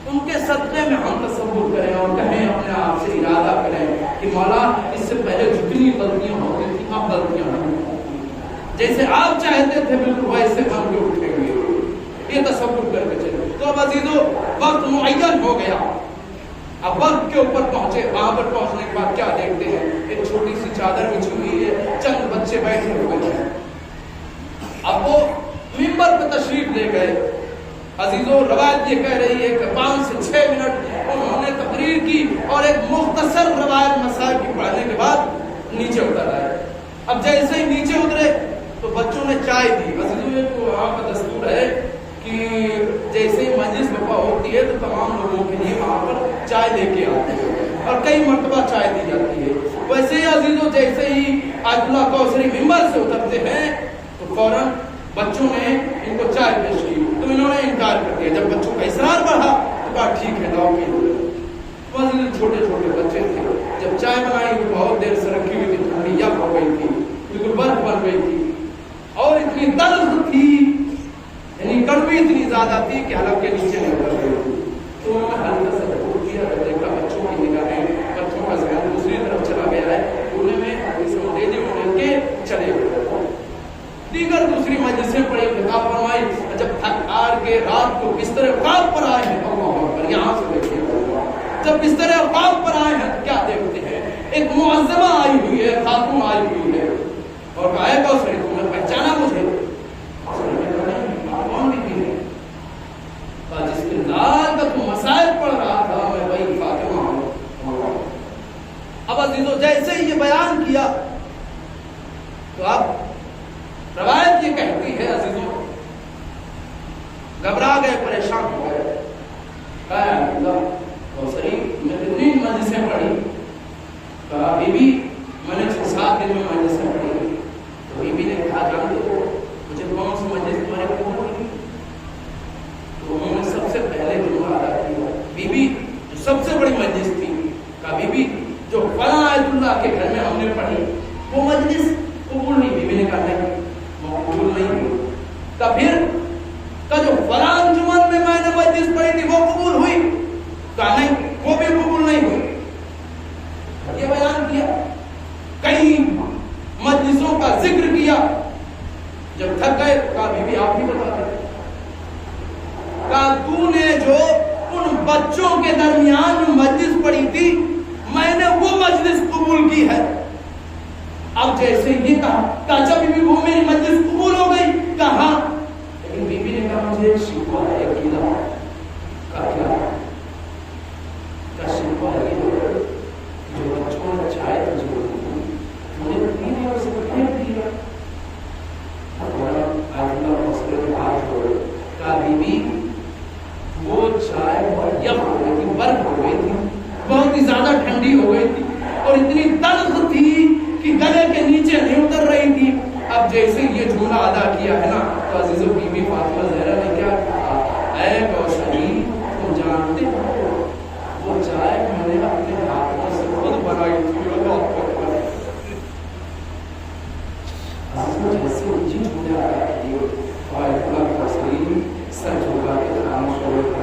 Speaker 1: ان کے صدقے میں ہم تصور کریں اور کہیں اپنے آپ سے ارادہ کریں کہ مولا اس سے پہلے جتنی غلطیاں ہوتی تھیں اب غلطیاں نہیں ہوتی, جیسے آپ چاہتے تھے بالکل ویسے ہم کے اٹھیں گے. یہ تصور کر کے چلے. تو اب عزیزوں وقت معین ہو گیا, اب وقت کے اوپر پہنچے. وہاں پر پہنچنے کے بعد کیا دیکھتے ہیں, ایک چھوٹی سی چادر بچھی ہوئی ہے, چند بچے بیٹھے ہوئے ہیں. اب وہ ممبر پہ تشریف لے گئے. عزیزوں روایت یہ کہہ رہی ہے کہ 5 سے 6 منٹ انہوں نے تقریر کی اور ایک مختصر روایت مسائل کی پڑھنے کے بعد نیچے اتر آئے. اب جیسے ہی نیچے اترے تو بچوں نے چائے دی. عزیزوں یہ تو وہاں کا دستور ہے کہ جیسے ہی مجلس برپا ہوتی ہے تو تمام لوگوں کے لیے وہاں پر چائے لے کے آتے ہیں اور کئی مرتبہ چائے دی جاتی ہے. ویسے ہی عزیزوں جیسے ہی آیت اللہ کوثری ممبر سے اترتے ہیں تو فوراً بچوں نے ان کو چائے پیش کی, تو انہوں نے انکار کر دیا. جب بچوں کا اصرار بڑھا تو کہا ٹھیک ہے لاؤ پی لو. چھوٹے چھوٹے بچے تھے, جب چائے بنائی تو بہت دیر سے رکھی ہوئی تھی, ٹھنڈی یخ ہو گئی تھی, بالکل برف بن گئی تھی اور اتنی تلخ تھی, یعنی کڑوی اتنی زیادہ تھی کہ حلق کے نیچے نہیں اتر گئی تھی. تو انہوں نے ہلکا سا ضرور کیا, دیکھا بچوں کی نگاہیں, بچوں کا ذہن دوسری طرف چلا گیا ہے, انہیں میں اس کو دے دی, انہیں کے چلے گئے. دیگر دوسری مجلسیں پڑھی, خطاب فرمائی. جب تھک ہار کے رات کو بستر خواب پر آئے ہیں, اللہ اکبر, یہاں سے دیکھیے, جب بستر خواب پر آئے ہیں کیا دیکھتے ہیں, ایک معظمہ آئی ہوئی ہے, خاتون آئی ہوئی ہے اور کہا ہے کوثری تم نے پہچانا مجھے؟ کون بھی ہے؟ جس کے لال کا تم مسائل پڑھ رہا تھا میں وہی فاطمہ ہوں. اب عزیزوں جیسے ہی یہ بیان کیا تو اب روایت یہ کہتی ہے عزیزوں گھبرا گئے, پریشان ہو گئے. کوثری میں کتنی مجلسیں پڑھی, کہا بی بی میں نے 6-7 دن میں مجلسیں پڑھی. تو بی بی نے کہا جانتے ہو مجھے کون سی مجلس تمہارے قبول ہوئی؟ تو انہوں نے سب سے پہلے جملہ ادا کیا, بی بی جو سب سے بڑی مجلس تھی, کہا بی بی جو فلاں آیت اللہ کے گھر میں ہم نے پڑھی وہ مجلس قبول نہیں. بی بی نے کہا نہیں قبول نہیں ہوئی. کا پھر کا جو فلاں جمعہ میں نے مجلس پڑھی تھی وہ قبول ہوئی؟ کہا نہیں وہ بھی قبول نہیں ہوئی. یہ بیان کیا, کئی مجلسوں کا ذکر کیا. جب تھک گئے کہا بی بی آپ بھی بتا دیں. کہا تو نے جو ان بچوں کے درمیان جو مجلس پڑھی تھی میں نے وہ مجلس قبول کی ہے. اب جیسے یہ کہا جب بی بی وہ میری مجلس قبول ہو گئی, کہا لیکن بی بی نے کہا مجھے ایک شکوہ ہے, اکیلا. کہا کیا؟ کا شکوہ یہ ہے جو بچوں نے چائے تجھے مجھے پینے اور اسے پھینک دیا. کہا بی بی وہ چائے بہت یخ ہو گئی تھی, برف ہو گئی تھی, بہت ہی زیادہ ٹھنڈی ہو گئی تھی اور اتنی تلخ تھی کہ گلے کے نیچے نہیں اتر رہی تھی. اب جیسے یہ جملہ ادا کیا ہے نا تو عزیزوں بی بی فاطمہ زہرا نے کیا کہا, اے کوثری تم جانتے ہو وہ چائے میں نے اپنے ہاتھوں سے خود بنائی تھی. جیسے جی جملہ ادا کیے کوثری سر جھکا کے خاموش ہو گئے.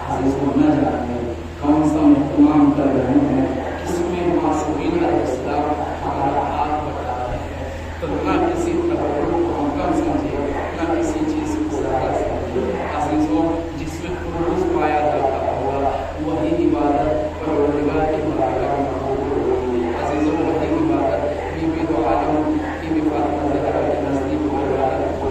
Speaker 1: عزیزوں نہ جانے کون سا اہتمام کر رہے ہیں, کس میں معصومین علیہ السلام ہمارا ہاتھ بڑھا رہے ہیں. تو نہ کسی تبرک کو ہم کم سمجھے, نہ کسی چیز کو زیادہ سمجھے. عزیزوں جس میں خلوص پایا جاتا ہوگا وہی عبادت پروردگار کی بارگاہ میں قبول ہوگی. عزیزوں وہی عبادت بی بی دو عالم بی بی فاطمہ زہرا کے نزدیک عبادت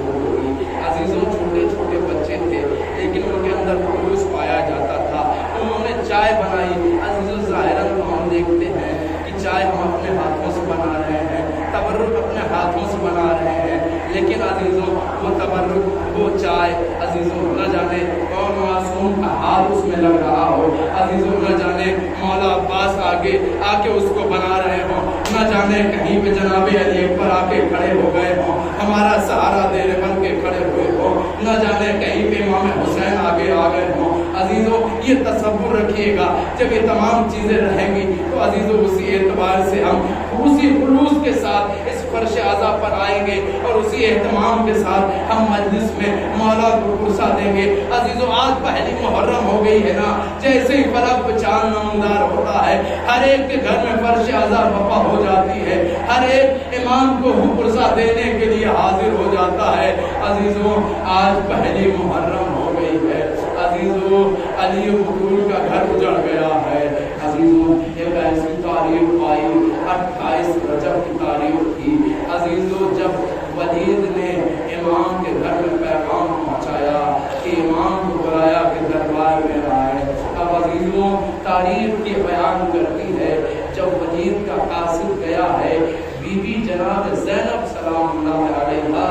Speaker 1: عزیزوں نہ جانے کون معصوم کا ہاتھ اس میں لگ رہا ہو، عزیزوں نہ جانے مولا عباس آگے آ کے اس کو بنا رہے ہوں، نہ جانے کہیں پہ جناب علی اکبر آ کے کھڑے ہو گئے ہوں، ہمارا سہارا دینے بن کے کھڑے ہوئے ہوں، نہ جانے کہیں پہ امام حسین آگے آ گئے ہوں۔ عزیزوں یہ تصور رکھیے گا جب یہ تمام چیزیں رہیں گی تو عزیزوں اسی اعتبار سے ہم اسی خلوص کے ساتھ اس فرش اعضا پر آئیں گے اور اسی اہتمام کے ساتھ ہم مجلس میں مولا کو پرسا دیں گے۔ عزیزوں آج پہلی محرم ہو گئی ہے نا، جیسے ہی فلک پہ چاند نمودار ہوتا ہے ہر ایک کے گھر میں فرش اعضا بپا ہو جاتی ہے، ہر ایک امام کو پرسا دینے کے لیے حاضر ہو جاتا ہے۔ عزیزوں آج پہلی محرم ہو گئی ہے، عزیزوں علی بطول کا گھر اجڑ گیا ہے۔ عزیزوں ایک ایسی تاریخ آئی 28 رجب کی تاریخ تھی، عزیزوں جب ولید نے امام کے گھر میں پیغام پہنچایا کہ امام کو بلایا کہ دربار میں آئے۔ اب عزیزوں تاریخ کی بیان کرتی ہے جب ولید کا قاصد گیا ہے، بی بی جناب زینب سلام اللہ علیہا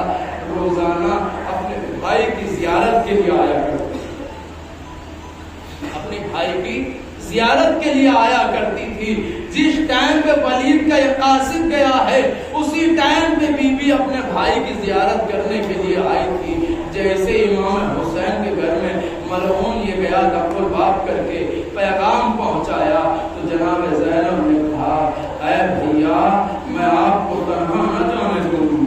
Speaker 1: روزانہ اپنے بھائی کی زیارت کے لیے آیا کرتی، اپنے بھائی کی زیارت کے لیے آیا کرتی تھی۔ جس ٹائم پہ ولید کا یہ قاصد گیا ہے اسی ٹائم پہ بی بی اپنے بھائی کی زیارت کرنے کے لیے آئی تھی۔ جیسے امام حسین کے گھر میں ملعون یہ گیا دخل باب کر کے پیغام پہنچایا تو جناب زینب نے کہا اے بھیا میں آپ کو تنہا نہ جانے دوں گی۔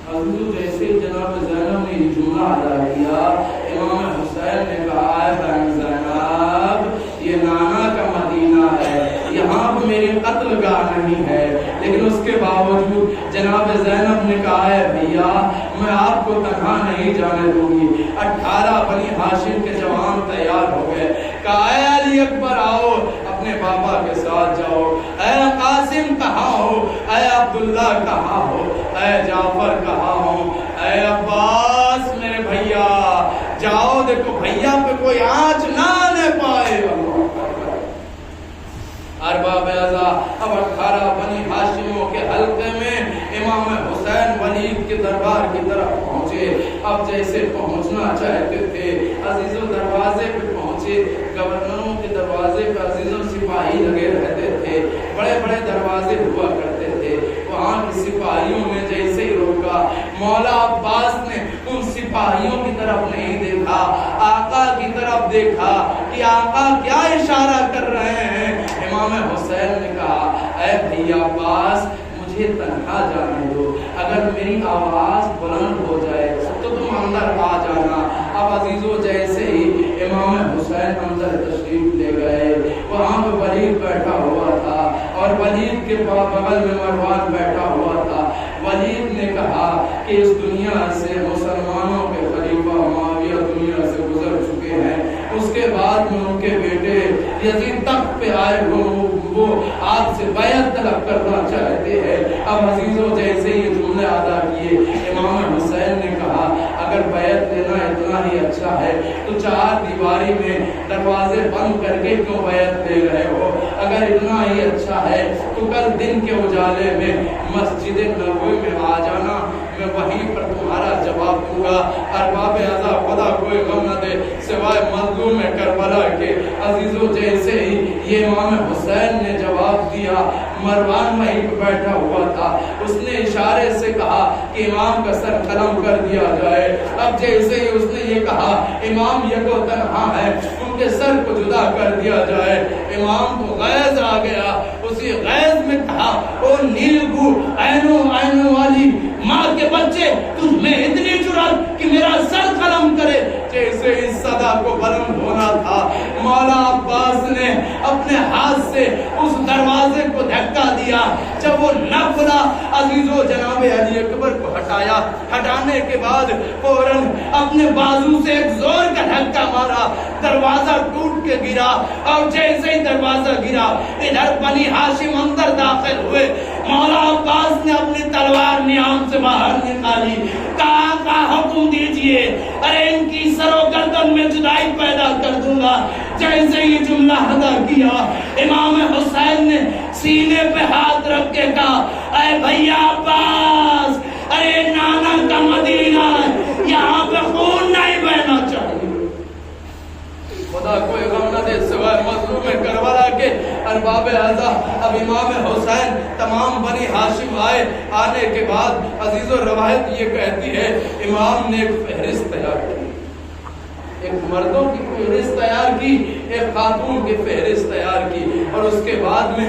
Speaker 1: حضور جیسے جناب زینب نے یہ جملہ ادا کیا امام حسین نے کہا اے بہن زینب یہ نانا کا مدینہ ہے، یہاں پہ میری قتل گاہ نہیں ہے، لیکن اس کے باوجود جناب زینب نے کہا ہے بھیا میں آپ کو تنہا نہیں جانے دوں گی۔ 18 بنی ہاشم کے جوان تیار ہو گئے، کہا اے علی اکبر آؤ اپنے بابا کے ساتھ جاؤ، اے قاسم کہاں ہو، اے عبداللہ کہاں ہو، اے جعفر کہاں ہو، اے عباس میرے بھیا جاؤ، دیکھو بھیا پہ کوئی آنچ نہ آنے پائے۔ ارباب اعضا اب 18 بنی ہاشموں کے حلقے میں امام حسین ولید کے دربار کی طرف پہنچے۔ اب جیسے پہنچنا چاہتے تھے عزیزوں دروازے پہ پہنچے، گورنروں کے دروازے پہ عزیزوں سپاہی لگے رہتے تھے، بڑے بڑے دروازے ہوا کرتے تھے، وہاں کے سپاہیوں نے جیسے ہی روکا مولا عباس نے ان سپاہیوں کی طرف نہیں دیکھا، آقا کی طرف دیکھا کہ آقا کیا اشارہ کر رہے ہیں۔ امام حسین نے کہا اے بھیا عباس مجھے تنہا جانے دو، اگر میری آواز بلند ہو جائے تو تم اندر آ جانا۔ اب عزیزوں جیسے ہی امام حسین اندر تشریف لے گئے، وہاں پہ ولید بیٹھا ہوا تھا اور ولید کے بغل میں مروان بیٹھا ہوا تھا۔ ولید نے کہا کہ اس دنیا سے مسلمانوں کے خلیفہ معاویہ دنیا سے گزر چکے ہیں، اس کے بعد میں ان کے بیٹے یزید تخت پہ آئے وہ آپ سے بیعت طلب کرنا چاہتے ہیں۔ اب عزیزوں جیسے یہ جملے ادا کیے امام حسین نے کہا اگر بیعت لینا اتنا ہی اچھا ہے تو 4 دیواری میں دروازے بند کر کے کیوں بیعت لے رہے ہو؟ اگر اتنا ہی اچھا ہے تو کل دن کے اجالے میں مسجد نبوی میں آ جانا، میں وہیں پر تمہارا جواب دوں گا۔ ارباب اعضا خدا کوئی غم نہ دے سوائے مظلوم کربلا کے۔ عزیزوں جیسے ہی یہ امام حسین نے جواب دیا، مروان وہیں پہ بیٹھا ہوا تھا، اس نے اشارے سے کہا کہ امام کا سر قلم کر دیا جائے۔ اب جیسے ہی اس نے یہ کہا امام یکو تنہا ہے، ان کے سر کو جدا کر دیا جائے۔ امام کو غیظ آ گیا، اسی غیظ میں کہا او نیلگو عینو والی ماں کے بچے، تجھ میں اتنی جرأت کہ میرا سر قلم کرے۔ جیسے اس صدا کو بلند ہونا تھا مولا عباس نے اپنے ہاتھ سے اس دروازے کو دھکا دیا، جب وہ نہ کھلا عزیزو جناب علی اکبر کو ہٹایا، ہٹانے کے بعد فوراً اپنے بازو سے ایک زور کا دھکا مارا، دروازہ ٹوٹ کے گرا اور جیسے ہی دروازہ گرا ادھر بنی ہاشم اندر داخل ہوئے۔ مولا عباس نے اپنی تلوار نیام سے باہر نکالی، کہا کا حکم دیجئے، ارے ان کی سر و گردن میں جدائی پیدا کر دوں گا۔ جیسے یہ جملہ ادا کیا امام حسین نے سینے پہ ہاتھ رکھ کے کہا اے بھیا عباس، ارے نانا کا مدینہ یہاں پہ خون آئے، آنے کے بعد عزیز و روایت یہ کہتی ہے امام نے ایک فہرست تیار کی، ایک مردوں کی فہرست تیار کی، ایک خاتون کی فہرست تیار کی، اور اس کے بعد میں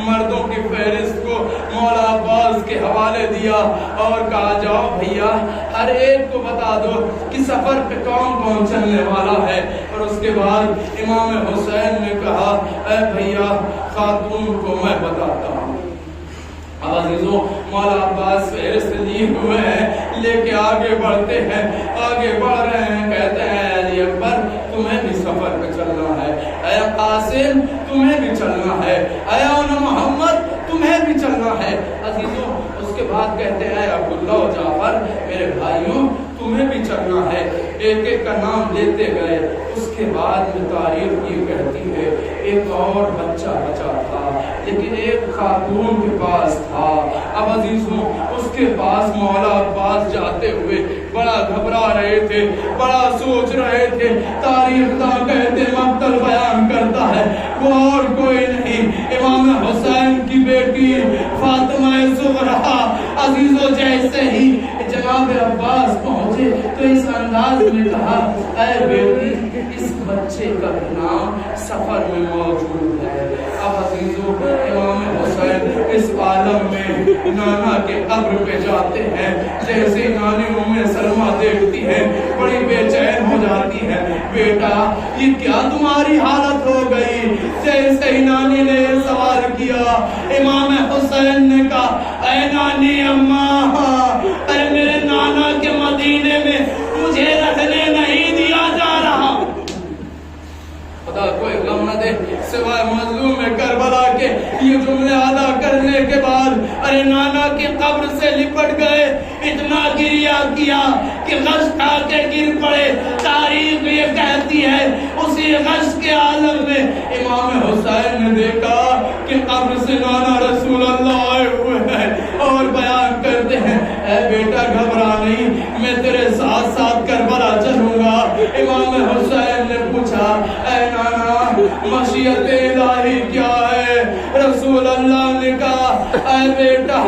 Speaker 1: مردوں کی فہرست کو مولا عباس کے حوالے دیا اور کہا جاؤ بھیا ہر ایک کو بتا دو کہ سفر پہ کون کون چلنے والا ہے۔ اور اس کے بعد امام حسین نے کہا اے بھیا خاتون کو میں بتاتا ہوں۔ عزیزوں مولا عباس فہرست لیے ہوئے ہیں، لے کے آگے بڑھتے ہیں، آگے بڑھ رہے ہیں، کہتے ہیں علی اکبر تمہیں بھی سفر پہ چلنا ہے، اے قاسم تمہیں بھی چلنا ہے، اے محمد تمہیں بھی چلنا ہے۔ عزیزوں اس کے بعد کہتے ہیں عبداللہ و جعفر میرے بھائیوں تمہیں بھی چلنا ہے، ایک ایک کا نام لیتے گئے۔ اس کے بعد میں تاریخ یہ کہتی ہے ایک اور بچہ بچا تھا لیکن ایک خاتون کے پاس تھا۔ اب عزیزوں اس کے پاس مولا عباس جاتے ہوئے بڑا گھبرا رہے تھے، بڑا سوچ رہے تھے۔ تاریخ دا کہتے مقتل بیان کرتا ہے وہ اور کوئی نہیں امام حسین کی بیٹی فاطمہ زہرا۔ عزیزوں جیسے ہی جناب عباس پہنچے تو اس انداز میں کہا اے بیٹی اس بچے کا نام سفر میں موجود ہے۔ اب عزیزوں امام حسین اس عالم میں نانا کے قبر پہ جاتے ہیں، جیسے نانی ام سلمہ دیکھتی ہے بڑی بے چین ہو جاتی ہے، بیٹا یہ کیا تمہاری حالت ہو گئی؟ جیسے ہی نانی نے یہ سوال کیا امام حسین نے کہا اے نانی اماں ارے میرے نانا کے مدینے میں مجھے رہنے نہیں دیا جا رہا۔ خدا کوئی غم نہ دے سوائے مظلوم کربلا کے یہ جملے ادا کرنے کے بعد ارے نانا کی قبر سے لپٹ گئے، اتنا گریہ کیا کہ غش کھا کے گر پڑے۔ تاریخ یہ کہتی ہے اسی غش کے عالم میں امام حسین نے دیکھا کہ قبر سے نانا رسول اللہ آئے ہوئے ہیں اور بیان کرتے ہیں اے بیٹا گھبرا نہیں میں تیرے ساتھ ساتھ کربلا چلوں گا۔ امام حسین نے پوچھا اے نانا مشیت الہی کیا ہے؟ رسول اللہ نے کہا اے بیٹا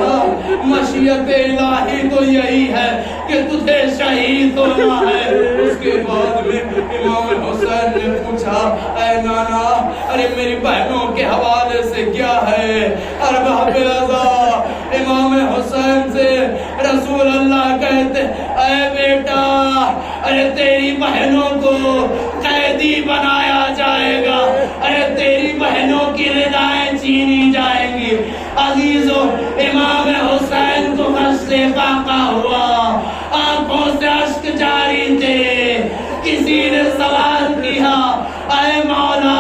Speaker 1: مشیت الہی تو یہی ہے کہ تجھے شہید ہونا ہے۔ اس کے بعد میں امام حسین نے پوچھا اے نانا ارے میری بہنوں کے حوالے سے کیا ہے؟ ارباب العزا امام حسین سے رسول اللہ کہتے اے بیٹا ارے تیری بہنوں کو قیدی بنایا جائے گا، ارے تیری بہنوں کی ردائیں چھینی جائیں گی۔ عزیزو امام حسین کو غصے واقع ہوا، آنکھوں سے اشک جاری تھے۔ کسی نے سوال کیا اے مولا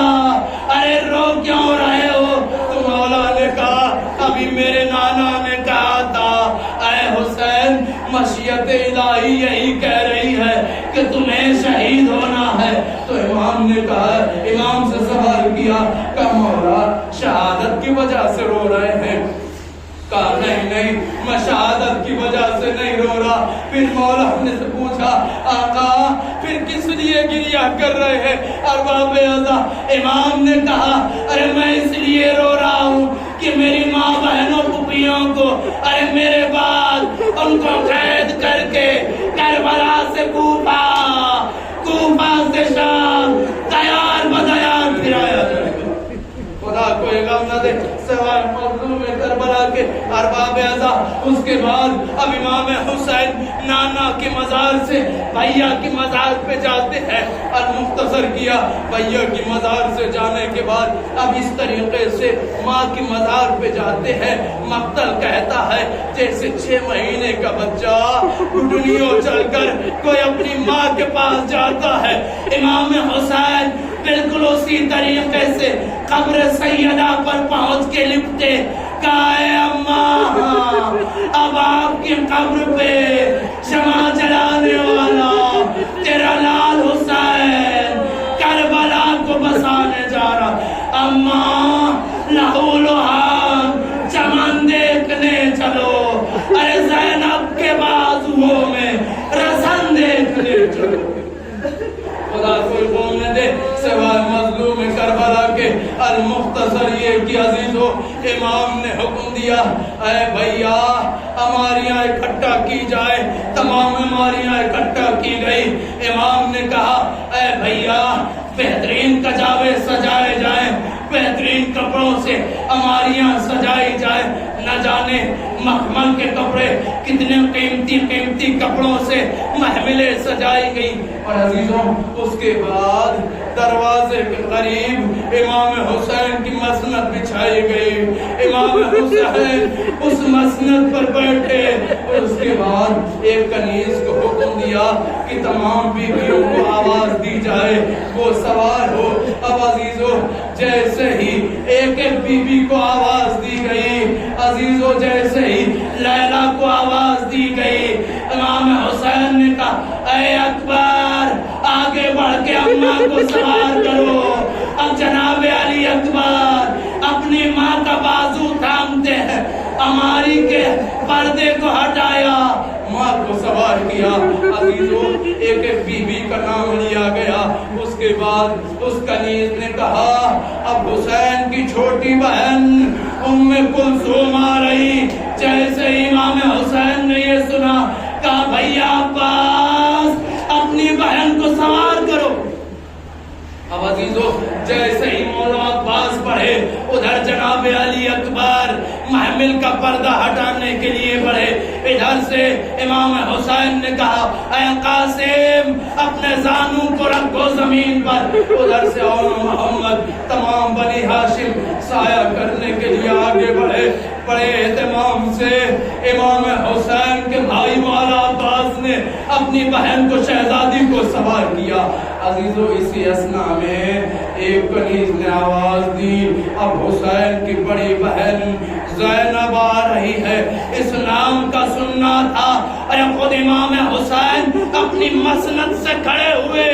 Speaker 1: ارے رو کیوں رہے ہو؟ تو مولا نے کہا ابھی میرے نانا نے کہا تھا اے حسین مشیت الہی یہی کہہ رہی ہے کہ تمہیں شہید ہونا ہے۔ تو امام نے کہا امام سے سوال کیا کہ مولا شہادت کی وجہ سے رو رہے ہیں؟ کہا نہیں میں شہادت کی وجہ سے نہیں رو رہا۔ پھر مولا نے سے پوچھا آقا پھر کس لیے گریہ کر رہے ہیں؟ ارباب عزا امام نے کہا ارے میں اس لیے رو رہا ہوں کہ میری ماں بہنوں پھوپھیوں کو ارے میرے بعد ان کو قید کر کے کربلا سے کوفہ سے شام تیار بدیار پھرایا جائے گا۔ خدا کوئی غم نہ دے سوائے مظلوم کربلا کے ارباب عزا۔ اس کے بعد اب امام حسین نانا کے مزار سے بھیا کی مزار پہ جاتے ہیں۔ المختصر کیا بھیا کی مزار سے جانے کے بعد اب اس طریقے سے ماں کی مزار پہ جاتے ہیں۔ مقتل کہتا ہے جیسے 6 مہینے کا بچہ گھٹنیوں چل کر کوئی اپنی ماں کے پاس جاتا ہے، امام حسین بالکل اسی طریقے سے قبر سیدہ پر پہنچ کے لپٹے کہا اے اماں اب آپ کی قبر پہ شمع جلانے والا تیرا لال حسین کربلا کو بسانے جا رہا۔ اماں لہو لہان چمن دیکھنے چلو، ارے زینب کے بازوؤں میں رسن دیکھنے چلو۔ خدا کوئی قوم نہ دے سوائے مظلوم کربلا کے۔ المختصر یہ کہ عزیزو امام نے حکم دیا
Speaker 2: اے بھیا ہماریاں اکٹھا کی جائے. تمام ہماریاں اکٹھا کی گئی. امام نے کہا اے بھیا بہترین کجاوے سجائے جائیں, بہترین کپڑوں سے ہماریاں سجائی جائے. نہ جانے مخمل کے کپڑے کتنے قیمتی قیمتی کپڑوں سے محملیں سجائی گئی. اور عزیزوں اس کے بعد دروازے کے قریب امام حسین کی مسند بچھائی گئی. امام حسین اس مسند پر بیٹھے اور اس کے بعد ایک کنیز کو حکم دیا کہ تمام بیویوں کو آواز دی جائے وہ سوار ہو. اب عزیزوں جیسے ہی ایک ایک بیوی کو آواز دی گئی, عزیزوں جیسے ہی لیلا کو آواز دی گئی, امام حسین نے کہا اے اکبر آگے بڑھ کے اماں کو سوار کرو. اب جناب علی اکبر اپنی ماں کا بازو تھامتے ہیں, ہماری کے پردے کو ہٹایا, ماں کو سوار کیا. عزیزوں ایک ایک بی بی کا نام لیا گیا. اس کے بعد اس کنیز نے کہا اب حسین کی چھوٹی بہن ام کلثوم آ رہی. جیسے امام حسین نے یہ سنا کہا بھیا عباس اپنی بہن کو سوار کرو. اب عزیزوں جیسے ہی مولا عباس پڑھے ادھر جناب علی اکبر محمل کا پردہ ہٹانے کے لیے بڑھے. ادھر سے امام حسین نے کہا اے قاسم اپنے زانوں کو رکھو زمین پر. ادھر سے اور محمد تمام بنی ہاشم سایہ کرنے کے لیے آگے بڑھے. بڑے اہتمام سے امام حسین کے بھائی مولا عباس نے اپنی بہن کو شہزادی کو سوار کیا. عزیزوں اسی اثنا میں ایک کنیز نے آواز دی اب حسین کی بڑی بہن زینب آ رہی ہے. اس نام کا سننا تھا. ارے خود امام حسین اپنی مسند سے کھڑے ہوئے.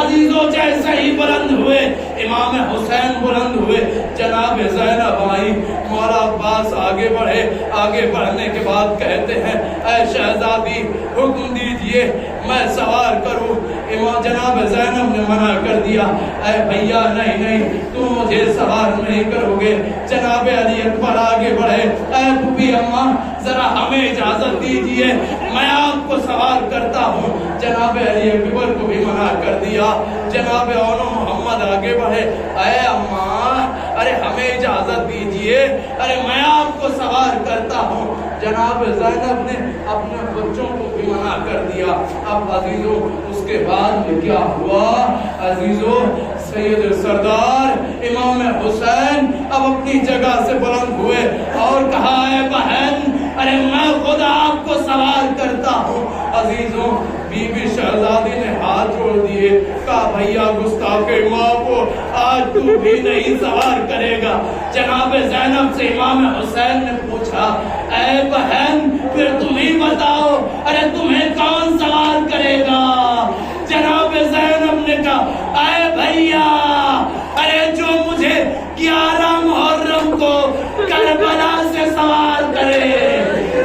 Speaker 2: عزیزوں جیسے ہی بلند ہوئے امام حسین بلند ہوئے, جناب زینب آئی. مولا عباس آگے بڑھے. آگے بڑھنے کے بعد کہتے ہیں اے شہزادی حکم دیجئے میں سوار کروں. جناب زینب نے منع کر دیا. اے بھیا نہیں نہیں تم مجھے سوار نہیں کرو گے. جناب علی اکبر آگے بڑھے. اے بھوبی اماں ذرا ہمیں اجازت دیجئے میں آپ کو سوار کرتا ہوں. جناب علی اکبر کو بھی منع کر دیا. جناب اون محمد آگے بڑھے. اے اماں ارے ہمیں اجازت دیجئے, ارے میں آپ کو سوار کرتا ہوں. جناب زینب نے اپنے بچوں کو بھی منع کر دیا. اب عزیزوں اس کے بعد میں کیا ہوا. عزیزوں سید سردار امام حسین اب اپنی جگہ سے بلند ہوئے اور کہا اے بہن ارے میں خود آپ کو سوار کرتا ہوں. عزیزوں بی بی شہزادی نے ہاتھ جوڑ دیے. کہا بھیا گستاخ ماں کو آج تو بھی نہیں سوار کرے گا. جناب زینب سے امام حسین نے پوچھا اے بہن پھر تم ہی بتاؤ ارے تمہیں کون سوار کرے گا. جناب زینب نے کہا اے بھیا ارے جو مجھے 11 محرم کو کربلا سے سوار کرے.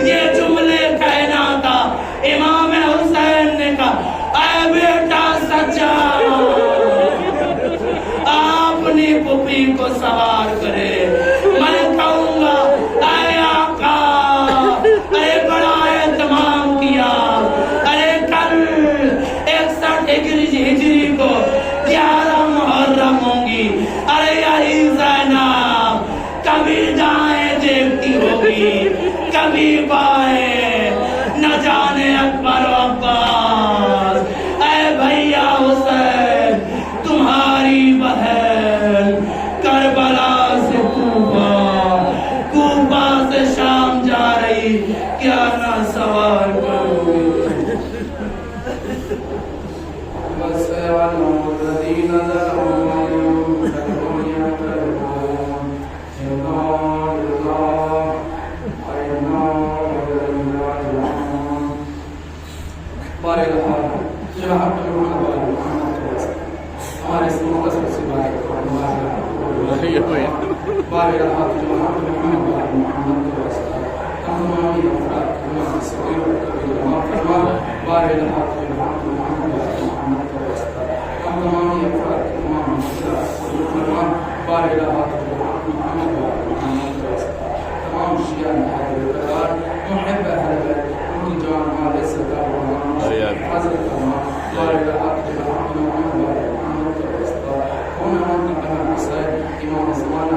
Speaker 2: یہ جملے کہنا تھا. امام حسین نے کہا اے بیٹا سچا اپنی پھوپھی کو سوار کرے. میں کہوں گا اے آقا ارے بڑا اہتمام کیا. ارے کل 61 ہجری کو 11 محرم ہوں گی. ارے یہی زینب کبھی دائیں دیکھتی ہوگی کبھی بائیں, نہ جانے اکبر و عباس. اے بھیا حسین تمہاری بہن کربلا سے کوفہ سے شام جا رہی, کیا نہ سوار کرو. بس الذین
Speaker 1: تمام شیعہ محب اهل البيت ان کی جان مال عزت کا حضرت امام وعلى عاقب الحمد محمد وعلى محمد وعلى امام حسين امام زمانہ